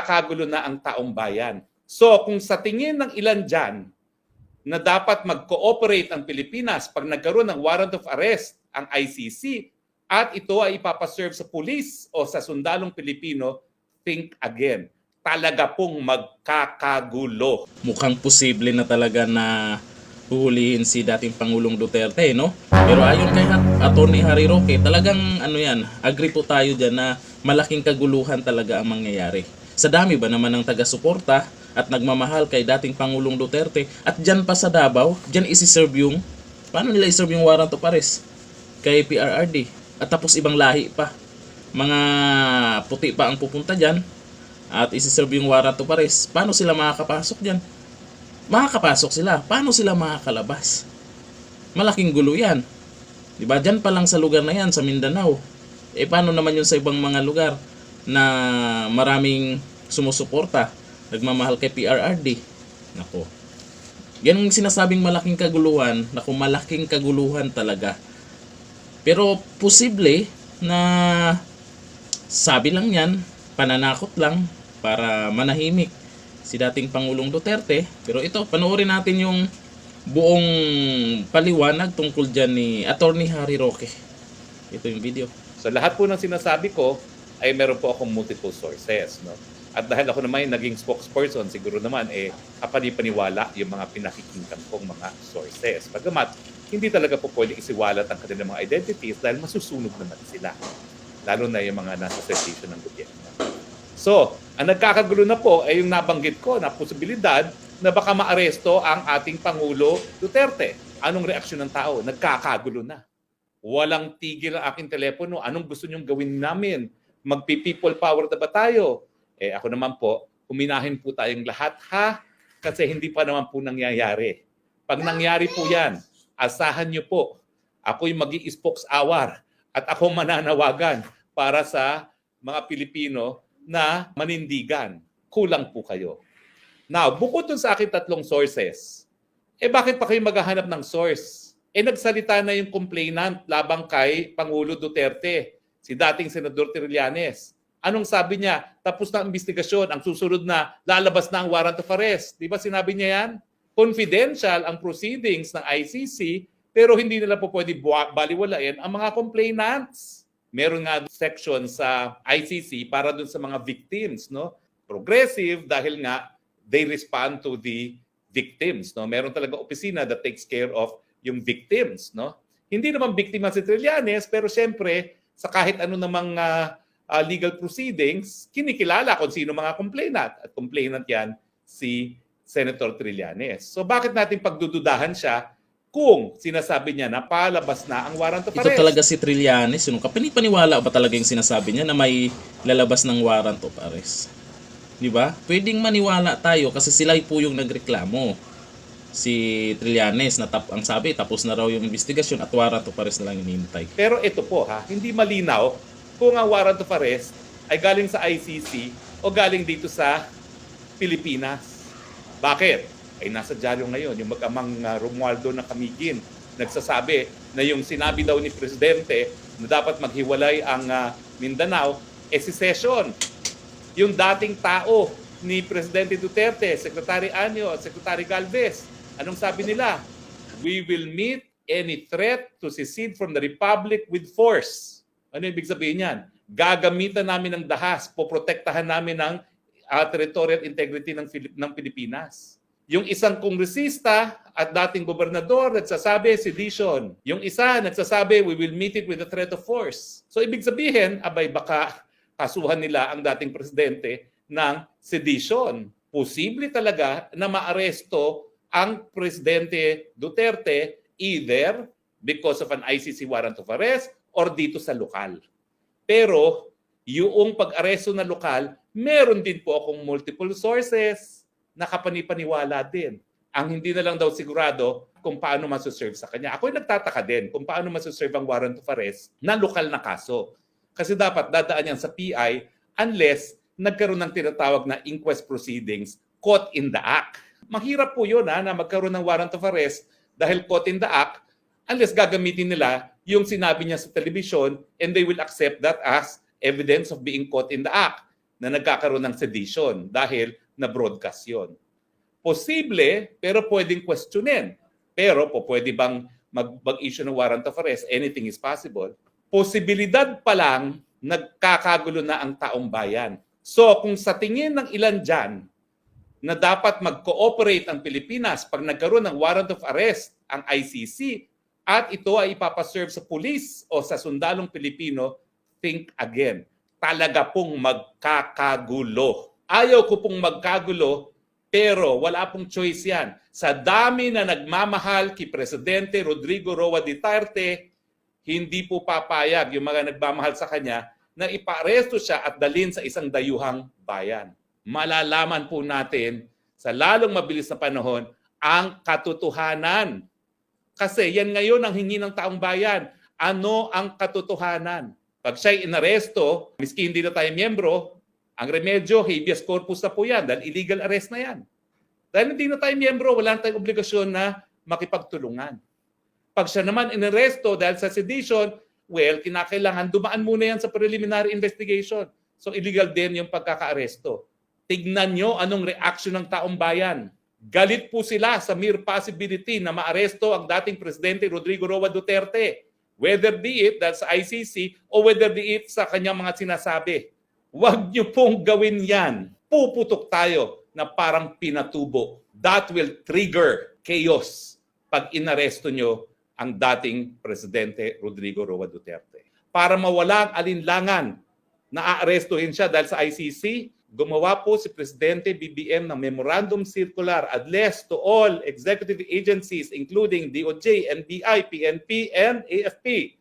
nagkakagulo na ang taong bayan. So kung sa tingin ng ilan dyan na dapat mag-cooperate ang Pilipinas pag nagkaroon ng warrant of arrest ang ICC at ito ay ipapaserve sa pulis o sa sundalong Pilipino, think again. Talaga pong magkakagulo. Mukhang posible na talaga na huhulihin si dating Pangulong Duterte, no? Pero ayon kay Attorney Harry Roque, talagang agree po tayo dyan na malaking kaguluhan talaga ang mangyayari. Sa dami ba naman ng taga-suporta at nagmamahal kay dating Pangulong Duterte at dyan pa sa Davao, dyan isi-serve yung, paano nila i-serve yung warrant of arrest kay PRRD? At tapos ibang lahi pa. Mga puti pa ang pupunta dyan at isi-serve yung warrant of arrest. Paano sila makakapasok dyan? Makakapasok sila. Paano sila makakalabas? Malaking gulo yan. Diba? Dyan pa lang sa lugar na yan, sa Mindanao. Eh paano naman yun sa ibang mga lugar na maraming sumusuporta, nagmamahal kay PRRD? Nako. Yan ang sinasabing malaking kaguluhan. Nako, malaking kaguluhan talaga. Pero posible na sabi lang yan, pananakot lang para manahimik si dating Pangulong Duterte. Pero ito, panoorin natin yung buong paliwanag tungkol dyan ni Attorney Harry Roque. Ito yung video. So lahat po ng sinasabi ko ay meron po akong multiple sources. No? At dahil ako naman yung naging spokesperson, siguro naman kapanipaniwala yung mga pinakikinggan kong mga sources. Bagamat, hindi talaga po pwede isiwalat ang kanilang mga identities dahil masusunog naman sila. Lalo na yung mga nasa session ng gobyerno. So, ang nagkakagulo na po ay yung nabanggit ko na posibilidad na baka maaresto ang ating Pangulo Duterte. Anong reaksyon ng tao? Nagkakagulo na. Walang tigil ang aking telepono. Anong gusto nyong gawin namin? Magpi-people power na ba tayo? Ako naman po, huminahin po tayong lahat ha, kasi hindi pa naman po nangyayari. Pag nangyari po yan, asahan nyo po, ako'y mag-i-spokes-hour at ako mananawagan para sa mga Pilipino na manindigan. Kulang po kayo. Now, bukod dun sa aking tatlong sources, bakit pa kayo maghahanap ng source? Nagsalita na yung complainant labang kay Pangulo Duterte, si dating Senador Trillanes. Anong sabi niya? Tapos na ang investigasyon, ang susunod na lalabas na ang warrant of arrest. Di ba sinabi niya yan? Confidential ang proceedings ng ICC, pero hindi nila po pwede baliwalain ang mga complainants. Meron nga section sa ICC para dun sa mga victims, no? Progressive dahil nga they respond to the victims, no? Meron talaga opisina that takes care of yung victims, no? Hindi naman biktima si Trillanes, pero siyempre sa kahit ano namang legal proceedings, kinikilala kung sino mga complainant. At complainant yan si Senator Trillanes. So bakit natin pagdududahan siya kung sinasabi niya na palabas na ang warrant of arrest? Ito talaga si Trillanes. Kapanipaniwala ba talaga yung sinasabi niya na may lalabas ng warrant of arrest? Di ba? Pwedeng maniwala tayo kasi sila po yung nagreklamo. Si Trillanes na ang sabi, tapos na raw yung investigasyon at warrant of arrest na lang hinihintay. Pero ito po hindi malinaw kung ang warrant of arrest ay galing sa ICC o galing dito sa Pilipinas. Bakit? Ay nasa dyaryo ngayon yung mag-amang Romualdo na Camiguin nagsasabi na yung sinabi daw ni Presidente na dapat maghiwalay ang Mindanao secession. Yung dating tao ni Presidente Duterte, Secretary Anyo at Secretary Galvez, anong sabi nila? We will meet any threat to secede from the Republic with force. Ano ibig sabihin yan? Gagamitan namin ng dahas, poprotektahan namin ng territorial integrity ng Pilipinas. Yung isang kongresista at dating gobernador nagsasabi, sedition. Yung isa nagsasabi, we will meet it with the threat of force. So ibig sabihin, baka kasuhan nila ang dating presidente ng sedition. Posible talaga na maaresto ang Presidente Duterte either because of an ICC warrant of arrest or dito sa lokal. Pero yung pag-aresto na lokal, meron din po akong multiple sources na kapanipaniwala din. Ang hindi na lang daw sigurado kung paano masaserve sa kanya. Ako'y nagtataka din kung paano masaserve ang warrant of arrest na lokal na kaso. Kasi dapat dadaan yan sa PI unless nagkaroon ng tinatawag na inquest proceedings caught in the act. Mahirap po yun na magkaroon ng warrant of arrest dahil caught in the act unless gagamitin nila yung sinabi niya sa television and they will accept that as evidence of being caught in the act. na nagkakaroon ng sedition dahil na-broadcast yun. Posible, pero pwedeng questionin. Pero pwede bang mag-issue ng warrant of arrest? Anything is possible. Posibilidad pa lang, nagkakagulo na ang taong bayan. So kung sa tingin ng ilan dyan na dapat mag-cooperate ang Pilipinas pag nagkaroon ng warrant of arrest ang ICC at ito ay ipapaserve sa pulis o sa sundalong Pilipino, think again. Talaga pong magkakagulo. Ayaw ko pong magkagulo, pero wala pong choice yan. Sa dami na nagmamahal kay Presidente Rodrigo Roa Duterte, hindi po papayag yung mga nagmamahal sa kanya na ipaaresto siya at dalhin sa isang dayuhang bayan. Malalaman po natin sa lalong mabilis na panahon ang katotohanan. Kasi yan ngayon ang hingi ng taong bayan. Ano ang katotohanan? Pag siya'y inaresto, miski hindi na tayo miyembro, ang remedyo, habeas corpus na po yan dahil illegal arrest na yan. Dahil hindi na tayo miyembro, wala na tayong obligasyon na makipagtulungan. Pag siya naman inaresto dahil sa sedition, well, kinakailangan dumaan muna yan sa preliminary investigation. So illegal din yung pagkakaaresto. Tignan nyo anong reaction ng taong bayan. Galit po sila sa mere possibility na maaresto ang dating Presidente Rodrigo Roa Duterte. Whether be it dahil sa ICC o whether be it sa kanyang mga sinasabi. Huwag nyo pong gawin yan. Puputok tayo na parang pinatubo. That will trigger chaos pag inaresto nyo ang dating Presidente Rodrigo Roa Duterte. Para mawala ang alinlangan na aarestuhin siya dahil sa ICC, gumawa po si Presidente BBM ng Memorandum Circular addressed to all executive agencies including DOJ, NBI, PNP, and AFP.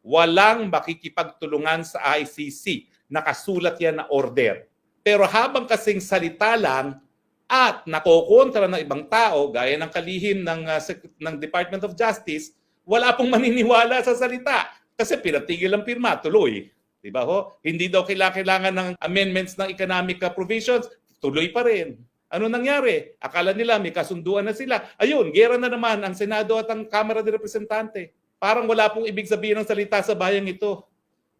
Walang makikipagtulungan sa ICC. Nakasulat yan na order. Pero habang kasing salita lang at nakokontra ng ibang tao, gaya ng kalihim ng Department of Justice, wala pong maniniwala sa salita. Kasi pinatigil ang pirma, tuloy. Diba ho? Hindi daw kailangan ng amendments ng economic provisions, tuloy pa rin. Ano nangyari? Akala nila may kasunduan na sila. Ayun, gera na naman ang Senado at ang Kamara de Representante. Parang wala pong ibig sabihin ng salita sa bayang ito.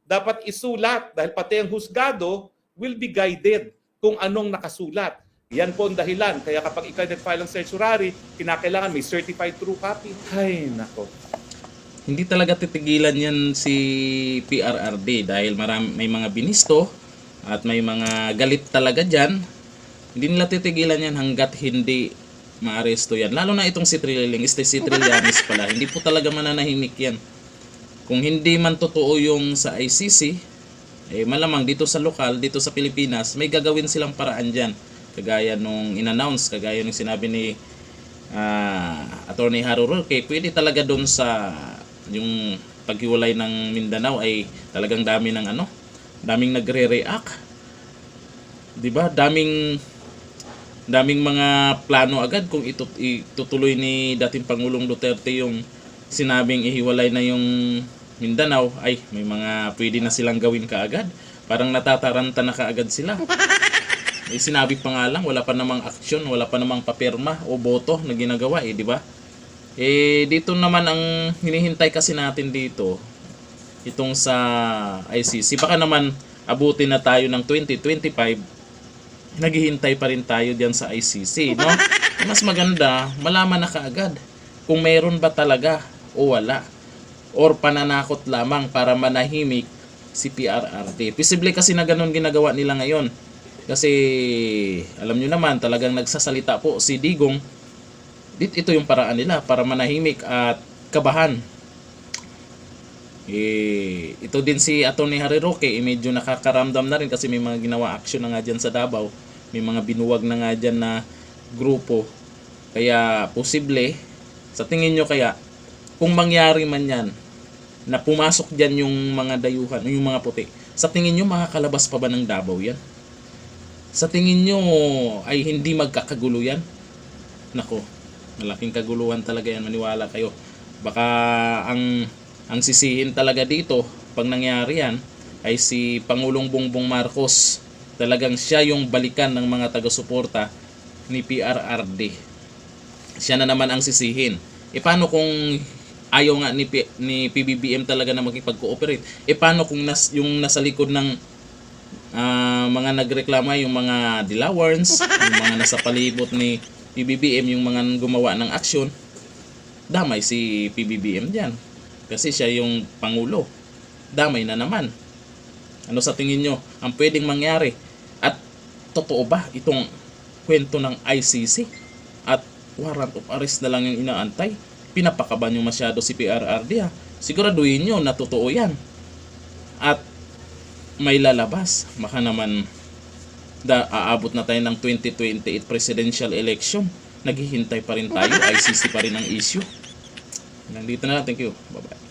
Dapat isulat dahil pati ang husgado will be guided kung anong nakasulat. Yan po ang dahilan. Kaya kapag ikaw nag-file ng certiorari, kinakailangan may certified true copy. Ay, nako. Hindi talaga titigilan yan si PRRD dahil may mga binisto at may mga galit talaga dyan. Hindi nila titigilan yan hanggat hindi maaresto yan. Lalo na itong si Trillanes pala. Hindi po talaga mananahimik yan. Kung hindi man totoo yung sa ICC, malamang dito sa lokal, dito sa Pilipinas, may gagawin silang paraan dyan. Kagaya nung in-announce, kagaya nung sinabi ni Attorney Harry Roque, pwede talaga doon sa yung paghiwalay ng Mindanao ay talagang daming nagre-react. 'Di ba? Daming mga plano agad kung itutuloy ni dating Pangulong Duterte yung sinabing ihiwalay na yung Mindanao, ay may mga pwede na silang gawin kaagad. Parang natataranta na kaagad sila. Sinabi pa nga lang, wala pa namang aksyon, wala pa namang papirma o boto na ginagawa, di ba? Dito naman ang hinihintay kasi natin dito, itong sa ICC. Baka naman abutin na tayo ng 2025, naghihintay pa rin tayo diyan sa ICC, no? Mas maganda, malaman na kaagad kung mayroon ba talaga o wala. Or pananakot lamang para manahimik si PRRD. Posible kasi na ganun ginagawa nila ngayon. Kasi alam nyo naman, talagang nagsasalita po si Digong. Ito yung paraan nila para manahimik at kabahan. Ito din si Atty. Harry Roque, medyo nakakaramdam na rin kasi may mga ginawa action na nga dyan sa Davao. May mga binuwag na nga dyan na grupo. Kaya posible, sa tingin nyo kaya, kung mangyari man yan, na pumasok dyan yung mga dayuhan, yung mga puti, sa tingin nyo makakalabas pa ba ng Davao yan? Sa tingin nyo ay hindi magkakagulo yan? Nako, malaking kaguluhan talaga yan, maniwala kayo. Baka ang sisihin talaga dito pag nangyari yan ay si Pangulong Bongbong Marcos. Talagang siya yung balikan ng mga taga-suporta ni PRRD. Siya na naman ang sisihin. Paano kung ayaw nga ni PBBM talaga na makipag-cooperate? Paano kung yung nasa likod ng mga nagreklama yung mga Dilawans, yung mga nasa palibot ni PBBM, yung mga gumawa ng aksyon, damay si PBBM dyan. Kasi siya yung Pangulo. Damay na naman. Ano sa tingin nyo ang pwedeng mangyari? At totoo ba itong kwento ng ICC? At warrant of arrest na lang yung inaantay? Pinapakaban nyo masyado si PRRD ha? Siguraduhin nyo na totoo yan. At may lalabas. Baka naman aabot na tayo ng 2028 presidential election. Naghihintay pa rin tayo. ICC pa rin ang issue. Nandito na. Thank you. Bye-bye.